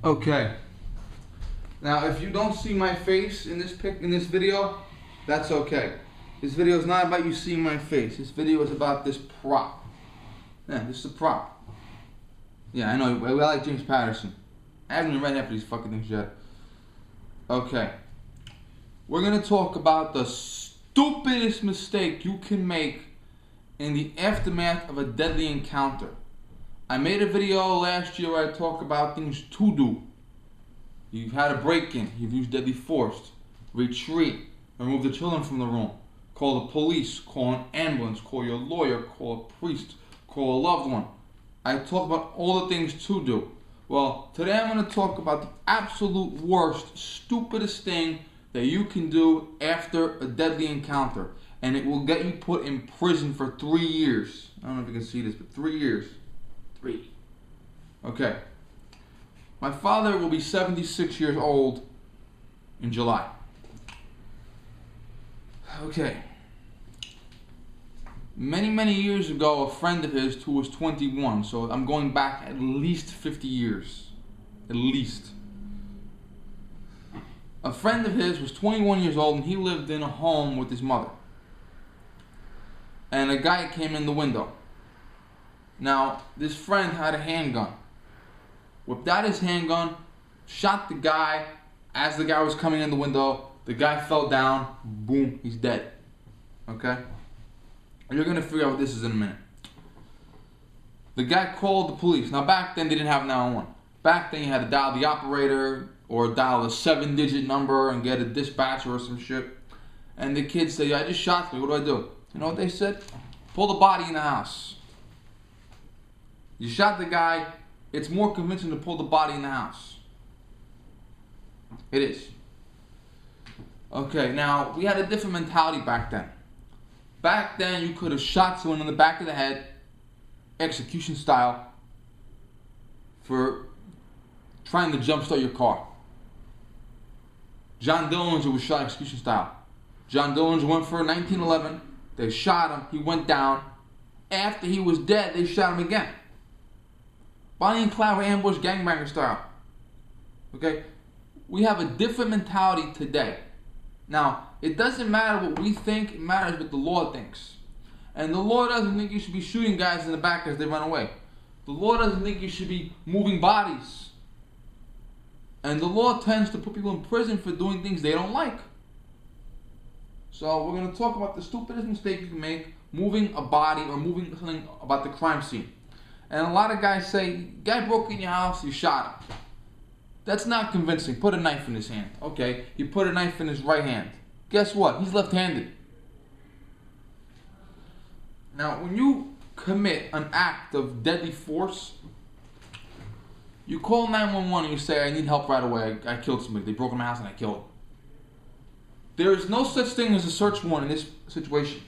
Okay. Now, if you don't see my face in this video, that's okay. This video is not about you seeing my face. This video is about this prop. Yeah, this is a prop. Yeah, I know. I like James Patterson. I haven't even read half of these fucking things yet. Okay. We're gonna talk about the stupidest mistake you can make in the aftermath of a deadly encounter. I made a video last year where I talk about things to do. You've had a break-in, you've used deadly force, retreat, remove the children from the room, call the police, call an ambulance, call your lawyer, call a priest, call a loved one. I talk about all the things to do. Well, today I'm going to talk about the absolute worst, stupidest thing that you can do after a deadly encounter. And it will get you put in prison for 3 years. I don't know if you can see this, but 3 years. 3. Okay. My father will be 76 years old in July. Okay. Many years ago, a friend of his who was 21, so I'm going back at least 50 years. At least. A friend of his was 21 years old and he lived in a home with his mother. And a guy came in the window. Now, this friend had a handgun. Whipped out his handgun, shot the guy. As the guy was coming in the window, the guy fell down. Boom, he's dead. Okay? You're going to figure out what this is in a minute. The guy called the police. Now, back then, they didn't have 911. Back then, you had to dial the operator or dial a 7-digit number and get a dispatcher or some shit. And the kid said, "Yeah, I just shot me. What do I do?" You know what they said? Pull the body in the house. You shot the guy. It's more convincing to pull the body in the house. It is. Okay, now, we had a different mentality back then. Back then, you could have shot someone in the back of the head, execution style, for trying to jumpstart your car. John Dillinger was shot execution style. John Dillinger went for 1911. They shot him. He went down. After he was dead, they shot him again. Bonnie and Clyde were ambush gangbanger style. Okay? We have a different mentality today. Now, it doesn't matter what we think, it matters what the law thinks. And the law doesn't think you should be shooting guys in the back as they run away. The law doesn't think you should be moving bodies. And the law tends to put people in prison for doing things they don't like. So we're going to talk about the stupidest mistake you can make, moving a body or moving something about the crime scene. And a lot of guys say, guy broke in your house, you shot him. That's not convincing. Put a knife in his hand. Okay, he put a knife in his right hand. Guess what? He's left-handed. Now, when you commit an act of deadly force, you call 911 and you say, "I need help right away. I killed somebody. They broke in my house and I killed him." There is no such thing as a search warrant in this situation.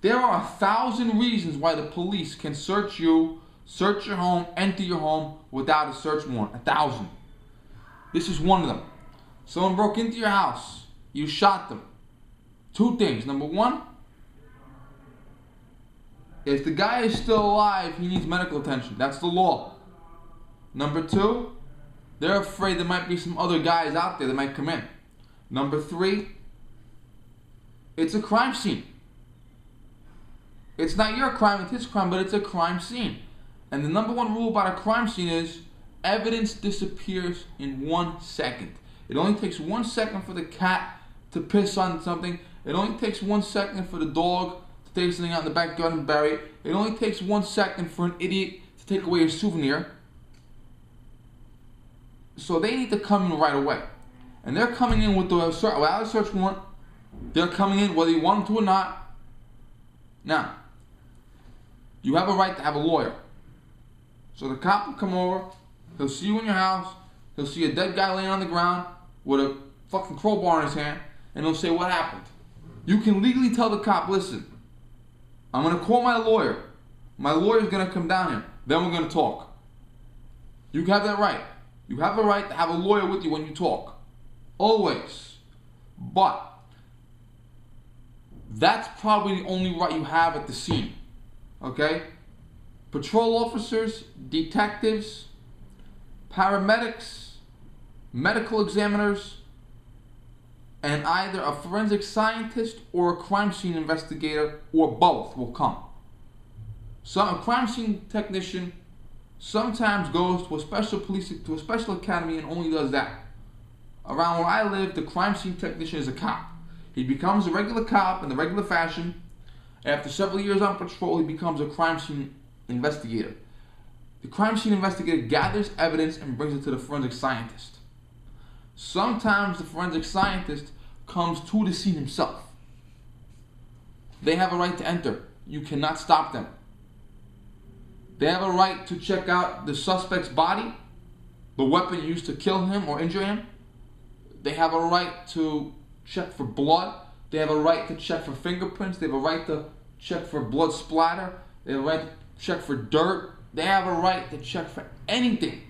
There are 1,000 reasons why the police can search you, search your home, enter your home without a search warrant. 1,000. This is one of them. Someone broke into your house. You shot them. 2 things. Number 1, if the guy is still alive, he needs medical attention. That's the law. Number 2, they're afraid there might be some other guys out there that might come in. Number 3, it's a crime scene. It's not your crime, it's his crime, but it's a crime scene. And the number 1 rule about a crime scene is evidence disappears in 1 second. It only takes 1 second for the cat to piss on something. It only takes 1 second for the dog to take something out in the backyard and bury it. It only takes 1 second for an idiot to take away a souvenir. So they need to come in right away. And they're coming in without a search warrant. They're coming in whether you want them to or not. Now, you have a right to have a lawyer. So the cop will come over. He'll see you in your house. He'll see a dead guy laying on the ground with a fucking crowbar in his hand. And he'll say, "What happened?" You can legally tell the cop, "Listen, I'm going to call my lawyer. My lawyer's going to come down here. Then we're going to talk." You have that right. You have a right to have a lawyer with you when you talk. Always. But that's probably the only right you have at the scene. Okay? Patrol officers, detectives, paramedics, medical examiners, and either a forensic scientist or a crime scene investigator, or both, will come. So a crime scene technician sometimes goes to a special academy and only does that. Around where I live, the crime scene technician is a cop. He becomes a regular cop in the regular fashion. After several years on patrol, he becomes a crime scene investigator. The crime scene investigator gathers evidence and brings it to the forensic scientist. Sometimes the forensic scientist comes to the scene himself. They have a right to enter. You cannot stop them. They have a right to check out the suspect's body, the weapon used to kill him or injure him. They have a right to check for blood. They have a right to check for fingerprints. They have a right to check for blood splatter. They have a right to check for dirt. They have a right to check for anything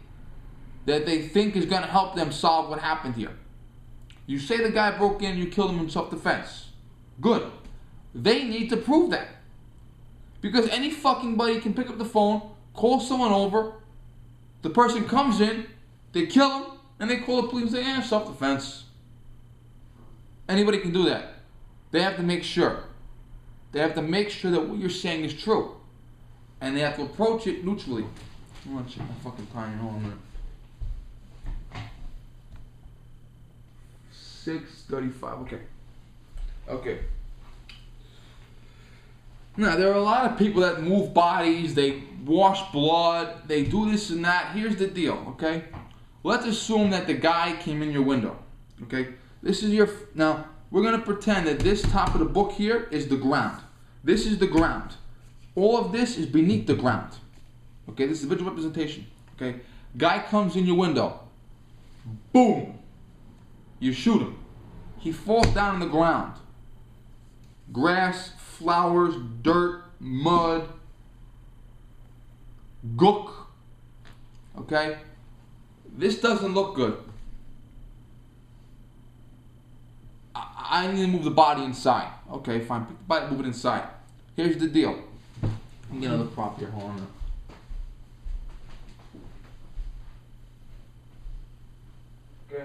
that they think is going to help them solve what happened here. You say the guy broke in, you killed him in self-defense. Good. They need to prove that. Because any fucking buddy can pick up the phone, call someone over, the person comes in, they kill him, and they call the police and say, self-defense. Anybody can do that. They have to make sure. They have to make sure that what you're saying is true. And they have to approach it neutrally. I'm gonna check my fucking time. Hold on a minute. 6:35. Okay. Now, there are a lot of people that move bodies, they wash blood, they do this and that. Here's the deal, okay? Let's assume that the guy came in your window, okay? This is your... Now, we're going to pretend that this top of the book here is the ground. This is the ground. All of this is beneath the ground. Okay, this is visual representation. Okay, guy comes in your window. Boom! You shoot him. He falls down on the ground. Grass, flowers, dirt, mud, gook. Okay? This doesn't look good. I need to move the body inside. Okay, fine. Pick the body, move it inside. Here's the deal. Let me get another prop here. Hold on. Okay.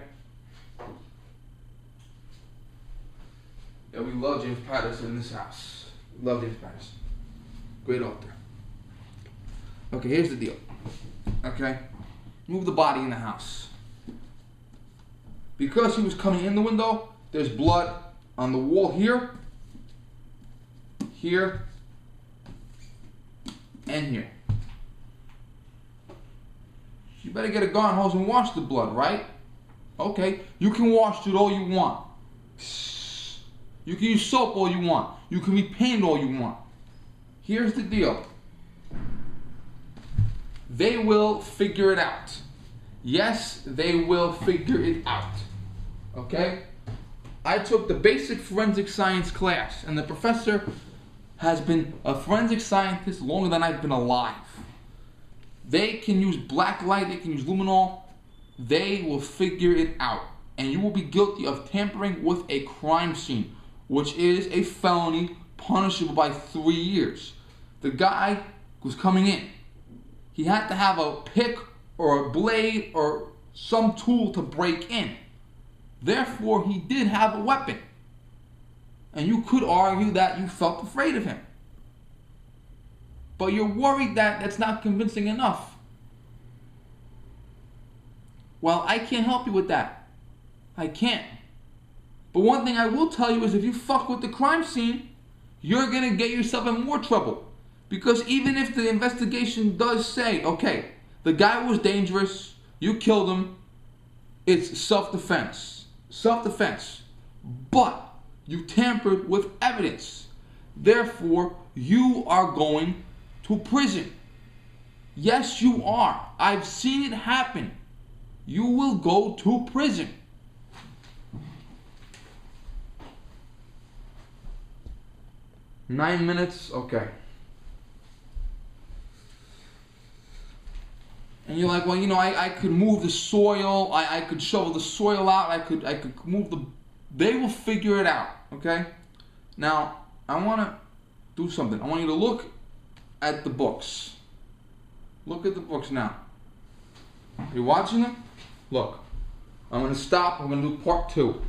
Yeah, we love James Patterson in this house. We love James Patterson. Great author. Okay, here's the deal. Okay? Move the body in the house. Because he was coming in the window, there's blood on the wall here, here, and here. You better get a garden hose and wash the blood, right? Okay, you can wash it all you want. You can use soap all you want. You can repaint all you want. Here's the deal. They will figure it out. Yes, they will figure it out. Okay? I took the basic forensic science class, and the professor has been a forensic scientist longer than I've been alive. They can use black light, they can use luminol. They will figure it out. And you will be guilty of tampering with a crime scene, which is a felony punishable by 3 years. The guy was coming in. He had to have a pick or a blade or some tool to break in. Therefore, he did have a weapon. And you could argue that you felt afraid of him. But you're worried that that's not convincing enough. Well, I can't help you with that. I can't. But one thing I will tell you is if you fuck with the crime scene, you're going to get yourself in more trouble. Because even if the investigation does say, okay, the guy was dangerous, you killed him, it's self-defense. Self-defense. But you tampered with evidence. Therefore, you are going to prison. Yes, you are. I've seen it happen. You will go to prison. Nine minutes, okay. And you're like, well, you know, I could move the soil, I could shovel the soil out, I could move the... They will figure it out, okay? Now, I want to do something. I want you to look at the books. Look at the books now. Are you watching them? Look. I'm going to stop. I'm going to do part 2.